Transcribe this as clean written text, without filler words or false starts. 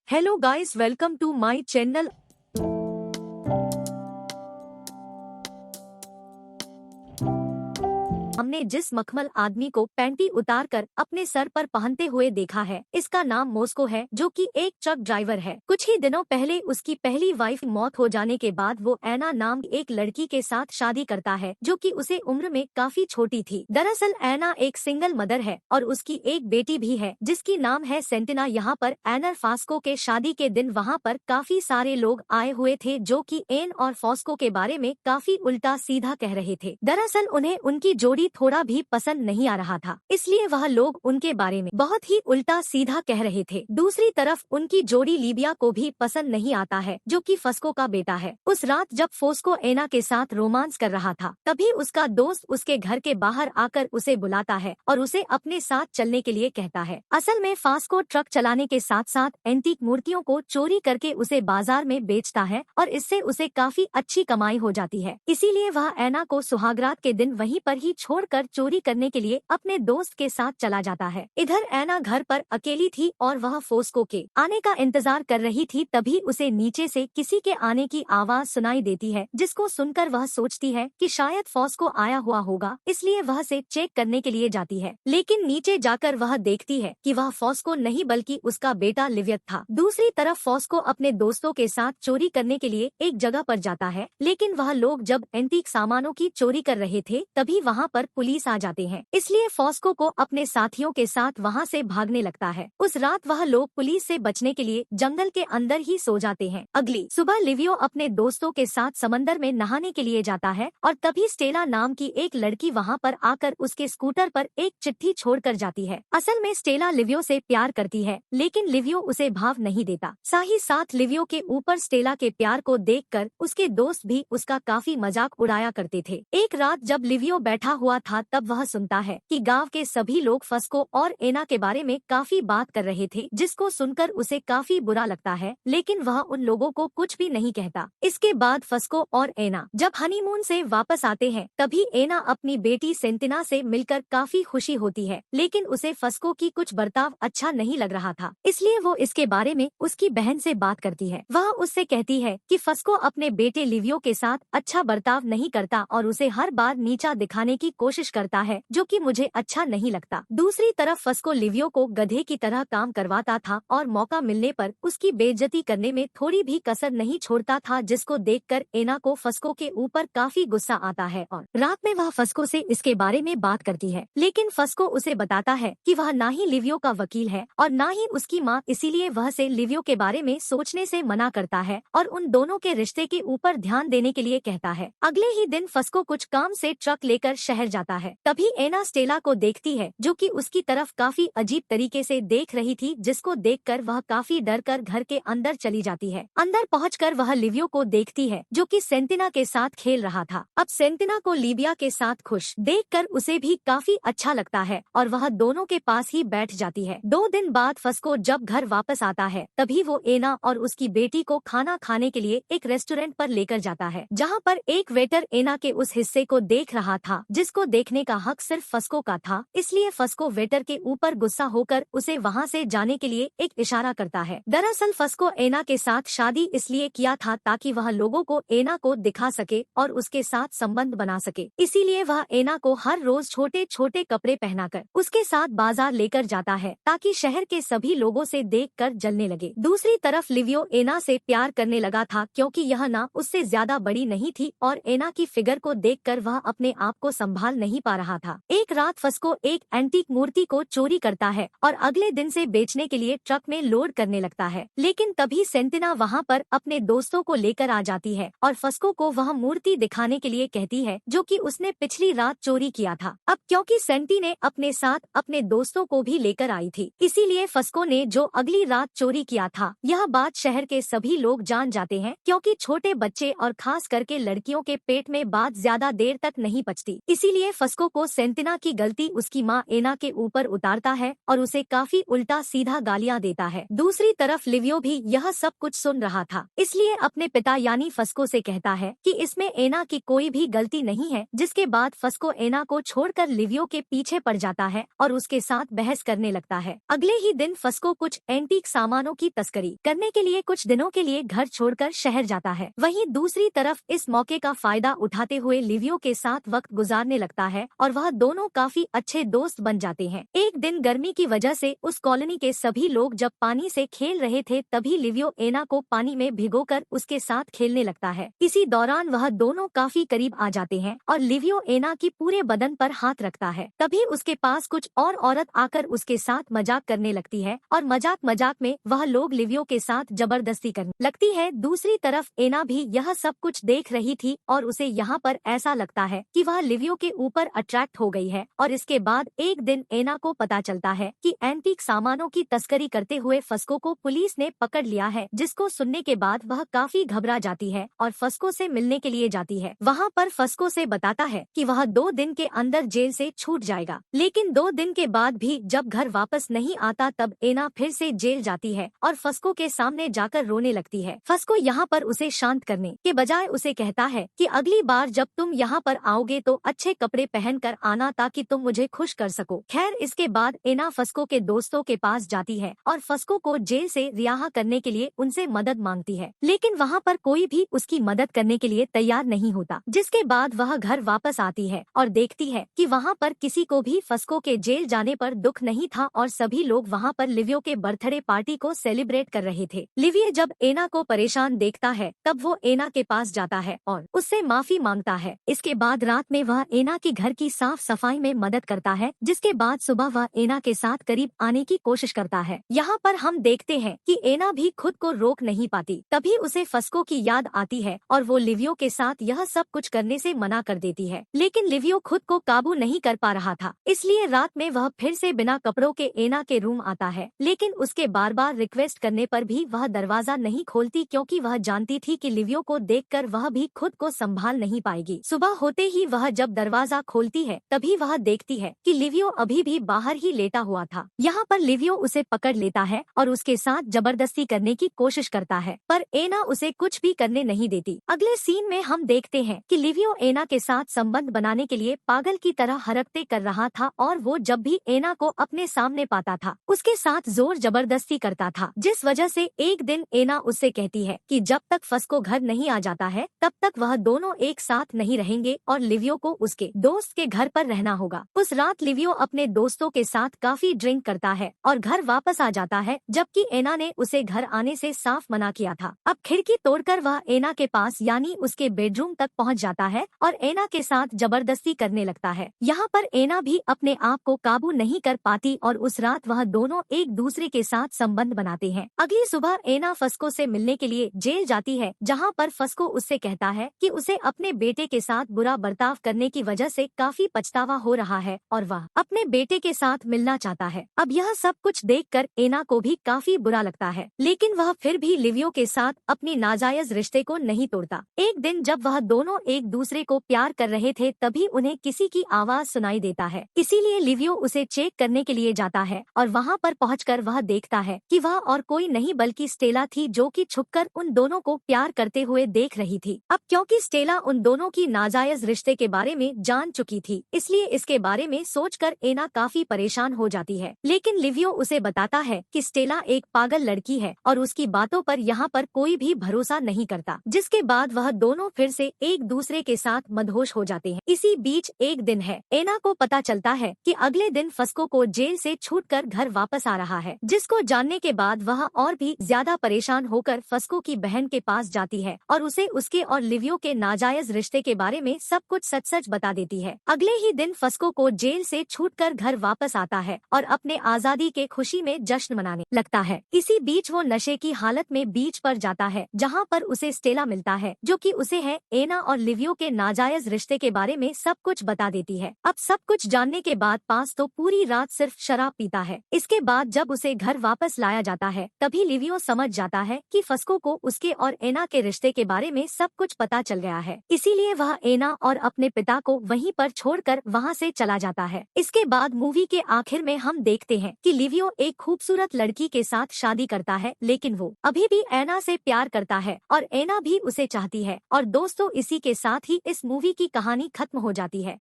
Hello guys, welcome to my channel. हमने जिस मखमल आदमी को पैंटी उतारकर अपने सर पर पहनते हुए देखा है, इसका नाम मॉस्को है, जो कि एक ट्रक ड्राइवर है। कुछ ही दिनों पहले उसकी पहली वाइफ मौत हो जाने के बाद वो एना नाम एक लड़की के साथ शादी करता है, जो कि उसे उम्र में काफी छोटी थी। दरअसल एना एक सिंगल मदर है और उसकी एक बेटी भी है, जिसकी नाम है सेंटिना। यहाँ पर एना फास्को के शादी के दिन वहाँ पर काफी सारे लोग आए हुए थे, जो कि एन और फास्को के बारे में काफी उल्टा सीधा कह रहे थे। दरअसल उन्हें उनकी जोड़ी थोड़ा भी पसंद नहीं आ रहा था, इसलिए वह लोग उनके बारे में बहुत ही उल्टा सीधा कह रहे थे। दूसरी तरफ उनकी जोड़ी लीबिया को भी पसंद नहीं आता है, जो कि फस्को का बेटा है। उस रात जब फोस्को एना के साथ रोमांस कर रहा था, तभी उसका दोस्त उसके घर के बाहर आकर उसे बुलाता है और उसे अपने साथ चलने के लिए कहता है। असल में फास्को ट्रक चलाने के साथ साथ एंटीक मूर्तियों को चोरी करके उसे बाजार में बेचता है और इससे उसे काफी अच्छी कमाई हो जाती है। इसीलिए वह एना को सुहागरात के दिन वहीं पर ही छोड़कर चोरी करने के लिए अपने दोस्त के साथ चला जाता है। इधर एना घर पर अकेली थी और वह फोस्को के आने का इंतजार कर रही थी। तभी उसे नीचे से किसी के आने की आवाज सुनाई देती है, जिसको सुनकर वह सोचती है कि शायद फोस्को आया हुआ होगा, इसलिए वह से चेक करने के लिए जाती है। लेकिन नीचे जाकर वह देखती है कि वह फोस्को नहीं बल्कि उसका बेटा लिवियत था। दूसरी तरफ फोस्को अपने दोस्तों के साथ चोरी करने के लिए एक जगह पर जाता है, लेकिन वह लोग जब एंटीक सामानों की चोरी कर रहे थे तभी वहाँ पर पुलिस आ जाते हैं। इसलिए फोस्को को अपने साथियों के साथ वहाँ से भागने लगता है। उस रात वह लोग पुलिस से बचने के लिए जंगल के अंदर ही सो जाते हैं। अगली सुबह लिवियो अपने दोस्तों के साथ समंदर में नहाने के लिए जाता है और तभी स्टेला नाम की एक लड़की वहाँ पर आकर उसके स्कूटर पर एक चिट्ठी छोड़कर जाती है। असल में स्टेला लिवियो से प्यार करती है, लेकिन लिवियो उसे भाव नहीं देता। साथ ही साथ लिवियो के ऊपर स्टेला के प्यार को देखकर उसके दोस्त भी उसका काफी मजाक उड़ाया करते थे। एक रात जब लिवियो बैठा हुआ था तब वह सुनता है कि गांव के सभी लोग फस्को और एना के बारे में काफी बात कर रहे थे, जिसको सुनकर उसे काफी बुरा लगता है, लेकिन वह उन लोगों को कुछ भी नहीं कहता। इसके बाद फस्को और एना जब हनीमून से वापस आते हैं, तभी एना अपनी बेटी सेंटिना से मिलकर काफी खुशी होती है, लेकिन उसे फस्को की कुछ बर्ताव अच्छा नहीं लग रहा था, इसलिए वो इसके बारे में उसकी बहन से बात करती है। वह उससे कहती है कि फस्को अपने बेटे लिवियो के साथ अच्छा बर्ताव नहीं करता और उसे हर बार नीचा दिखाने की कोशिश करता है, जो कि मुझे अच्छा नहीं लगता। दूसरी तरफ फस्को लिवियो को गधे की तरह काम करवाता था और मौका मिलने पर उसकी बेइज्जती करने में थोड़ी भी कसर नहीं छोड़ता था, जिसको देखकर एना को फस्को के ऊपर काफी गुस्सा आता है और रात में वह फस्को से इसके बारे में बात करती है। लेकिन फस्को उसे बताता है कि वह ना ही लिवियो का वकील है और ना ही उसकी माँ, इसीलिए वह से लिवियो के बारे में सोचने से मना करता है और उन दोनों के रिश्ते के ऊपर ध्यान देने के लिए कहता है। अगले ही दिन फस्को कुछ काम से ट्रक लेकर शहर जाता है। तभी एना स्टेला को देखती है, जो कि उसकी तरफ काफी अजीब तरीके से देख रही थी, जिसको देखकर वह काफी डर कर घर के अंदर चली जाती है। अंदर पहुंचकर वह लिवियो को देखती है, जो कि सेंटिना के साथ खेल रहा था। अब सेंटिना को लीबिया के साथ खुश देखकर उसे भी काफी अच्छा लगता है और वह दोनों के पास ही बैठ जाती है। 2 दिन बाद फस्को जब घर वापस आता है, तभी वो एना और उसकी बेटी को खाना खाने के लिए एक रेस्टोरेंट पर लेकर जाता है, जहाँ पर एक वेटर एना के उस हिस्से को देख रहा था, जिसको देखने का हक सिर्फ फस्को का था। इसलिए फस्को वेटर के ऊपर गुस्सा होकर उसे वहाँ से जाने के लिए एक इशारा करता है। दरअसल फस्को एना के साथ शादी इसलिए किया था ताकि वह लोगों को एना को दिखा सके और उसके साथ संबंध बना सके। इसीलिए वह एना को हर रोज छोटे छोटे कपड़े पहनाकर उसके साथ बाजार लेकर जाता है, ताकि शहर के सभी लोगों से देखकर जलने लगे। दूसरी तरफ लिवियो एना से प्यार करने लगा था, क्योंकि यह ना उससे ज्यादा बड़ी नहीं थी और एना की फिगर को देखकर वह अपने आप को संभाल नहीं पा रहा था। एक रात फस्को एक एंटीक मूर्ति को चोरी करता है और अगले दिन से बेचने के लिए ट्रक में लोड करने लगता है। लेकिन तभी सेंटिना वहाँ पर अपने दोस्तों को लेकर आ जाती है और फस्को को वह मूर्ति दिखाने के लिए कहती है, जो कि उसने पिछली रात चोरी किया था। अब क्योंकि सेंटी ने अपने साथ अपने दोस्तों को भी लेकर आई थी, इसीलिए फस्को ने जो अगली रात चोरी किया था, यह बात शहर के सभी लोग जान जाते हैं, क्योंकि छोटे बच्चे और खास करके लड़कियों के पेट में बात ज्यादा देर तक नहीं पचती। इसीलिए इसीलिए फस्को को सेंटिना की गलती उसकी माँ एना के ऊपर उतारता है और उसे काफी उल्टा सीधा गालियाँ देता है। दूसरी तरफ लिवियो भी यह सब कुछ सुन रहा था, इसलिए अपने पिता यानी फस्को से कहता है कि इसमें एना की कोई भी गलती नहीं है। जिसके बाद फस्को एना को छोड़कर लिवियो के पीछे पड़ जाता है और उसके साथ बहस करने लगता है। अगले ही दिन फस्को कुछ एंटीक सामानों की तस्करी करने के लिए कुछ दिनों के लिए घर छोड़कर शहर जाता है। वहीं दूसरी तरफ इस मौके का फायदा उठाते हुए लिवियो के साथ वक्त गुजारने लगता है और वह दोनों काफी अच्छे दोस्त बन जाते हैं। एक दिन गर्मी की वजह से उस कॉलोनी के सभी लोग जब पानी से खेल रहे थे तभी लिवियो एना को पानी में भिगोकर उसके साथ खेलने लगता है। इसी दौरान वह दोनों काफी करीब आ जाते हैं और लिवियो एना की पूरे बदन पर हाथ रखता है। तभी उसके पास कुछ और औरत आकर उसके साथ मजाक करने लगती है और मजाक मजाक में वह लोग लिवियो के साथ जबरदस्ती करने लगती है। दूसरी तरफ एना भी यह सब कुछ देख रही थी और उसे यहाँ पर ऐसा लगता है कि वह लिवियो के ऊपर अट्रैक्ट हो गई है। और इसके बाद एक दिन एना को पता चलता है कि एंटीक सामानों की तस्करी करते हुए फस्को को पुलिस ने पकड़ लिया है, जिसको सुनने के बाद वह काफी घबरा जाती है और फस्को से मिलने के लिए जाती है। वहाँ पर फस्को से बताता है कि वह 2 दिन के अंदर जेल से छूट जाएगा, लेकिन 2 दिन के बाद भी जब घर वापस नहीं आता तब एना फिर से जेल जाती है और फस्को के सामने जाकर रोने लगती है। फस्को यहाँ पर उसे शांत करने के बजाय उसे कहता है कि अगली बार जब तुम यहाँ पर आओगे तो अच्छे कपड़े पहन कर आना ताकि तुम मुझे खुश कर सको। खैर इसके बाद एना फस्को के दोस्तों के पास जाती है और फस्को को जेल से रिहा करने के लिए उनसे मदद मांगती है, लेकिन वहाँ पर कोई भी उसकी मदद करने के लिए तैयार नहीं होता। जिसके बाद वह घर वापस आती है और देखती है कि वहाँ पर किसी को भी फस्को के जेल जाने पर दुख नहीं था और सभी लोग वहाँ पर लिवियो के बर्थडे पार्टी को सेलिब्रेट कर रहे थे। लिवियो जब एना को परेशान देखता है तब वो एना के पास जाता है और उससे माफी मांगता है। इसके बाद रात में वह एना की घर की साफ सफाई में मदद करता है। जिसके बाद सुबह वह एना के साथ करीब आने की कोशिश करता है। यहाँ पर हम देखते हैं कि एना भी खुद को रोक नहीं पाती। तभी उसे फस्को की याद आती है और वो लिवियो के साथ यह सब कुछ करने से मना कर देती है, लेकिन लिवियो खुद को काबू नहीं कर पा रहा था। इसलिए रात में वह फिर से बिना कपड़ों के एना के रूम आता है, लेकिन उसके बार बार रिक्वेस्ट करने पर भी वह दरवाजा नहीं खोलती क्योंकि वह जानती थी कि लिवियो को देखकर वह भी खुद को संभाल नहीं पाएगी। सुबह होते ही वह जब दरवाजा खोलती है तभी वह देखती है कि लिवियो अभी भी बाहर ही लेटा हुआ था। यहाँ पर लिवियो उसे पकड़ लेता है और उसके साथ जबरदस्ती करने की कोशिश करता है, पर एना उसे कुछ भी करने नहीं देती। अगले सीन में हम देखते हैं कि लिवियो एना के साथ संबंध बनाने के लिए पागल की तरह हरकतें कर रहा था और वो जब भी एना को अपने सामने पाता था उसके साथ जोर जबरदस्ती करता था, जिस वजह से एक दिन एना उससे कहती है कि जब तक फस्को घर नहीं आ जाता है तब तक वह दोनों एक साथ नहीं रहेंगे और लिवियो को उसके दोस्त के घर पर रहना होगा। उस रात लिवियो अपने दोस्तों के साथ काफी ड्रिंक करता है और घर वापस आ जाता है, जबकि एना ने उसे घर आने से साफ मना किया था। अब खिड़की तोड़कर वह एना के पास यानी उसके बेडरूम तक पहुंच जाता है और एना के साथ जबरदस्ती करने लगता है। यहाँ पर एना भी अपने आप को काबू नहीं कर पाती और उस रात वह दोनों एक दूसरे के साथ संबंध बनाते हैं। अगली सुबह एना फस्को से मिलने के लिए जेल जाती है, जहाँ पर फस्को उससे कहता है कि उसे अपने बेटे के साथ बुरा बर्ताव करने की वजह से काफी पछतावा हो रहा है और वह अपने बेटे के साथ मिलना चाहता है। अब यह सब कुछ देखकर एना को भी काफी बुरा लगता है, लेकिन वह फिर भी लिवियो के साथ अपनी नाजायज रिश्ते को नहीं तोड़ता। एक दिन जब वह दोनों एक दूसरे को प्यार कर रहे थे तभी उन्हें किसी की आवाज सुनाई देता है, इसीलिए लिवियो उसे चेक करने के लिए जाता है और वहाँ पर पहुंचकर वह देखता है कि वह और कोई नहीं बल्कि स्टेला थी, जो कि छुपकर उन दोनों को प्यार करते हुए देख रही थी। अब क्योंकि स्टेला उन दोनों की नाजायज रिश्ते के बारे में जान चुकी थी, इसलिए इसके बारे में सोचकर एना काफी परेशान हो जाती है, लेकिन लिवियो उसे बताता है कि स्टेला एक पागल लड़की है और उसकी बातों पर यहाँ पर कोई भी भरोसा नहीं करता। जिसके बाद वह दोनों फिर से एक दूसरे के साथ मदहोश हो जाते हैं। इसी बीच एक दिन है, एना को पता चलता है कि अगले दिन फस्को को जेल से छूटकर घर वापस आ रहा है, जिसको जानने के बाद वह और भी ज्यादा परेशान होकर फस्को की बहन के पास जाती है और उसे उसके और लिवियो के नाजायज रिश्ते के बारे में सब कुछ सच सच बता देती है। अगले ही दिन फस्को को जेल से छूटकर घर वापस आता है और अपने आजादी के खुशी में जश्न मनाने लगता है। इसी बीच वो नशे की हालत में बीच पर जाता है, जहाँ पर उसे स्टेला मिलता है, जो कि उसे है एना और लिवियो के नाजायज रिश्ते के बारे में सब कुछ बता देती है। अब सब कुछ जानने के बाद पास तो पूरी रात सिर्फ शराब पीता है। इसके बाद जब उसे घर वापस लाया जाता है तभी लिवियो समझ जाता है कि फस्को को उसके और एना के रिश्ते के बारे में सब कुछ पता चल गया है, इसीलिए वह एना और अपने पिता को वहीं पर छोड़कर वहां से चला जाता है। इसके बाद मूवी के आखिर में हम देखते हैं कि लिवियो एक खूबसूरत लड़की के साथ शादी करता है, लेकिन वो अभी भी एना से प्यार करता है और एना भी उसे चाहती है। और दोस्तों, इसी के साथ ही इस मूवी की कहानी खत्म हो जाती है।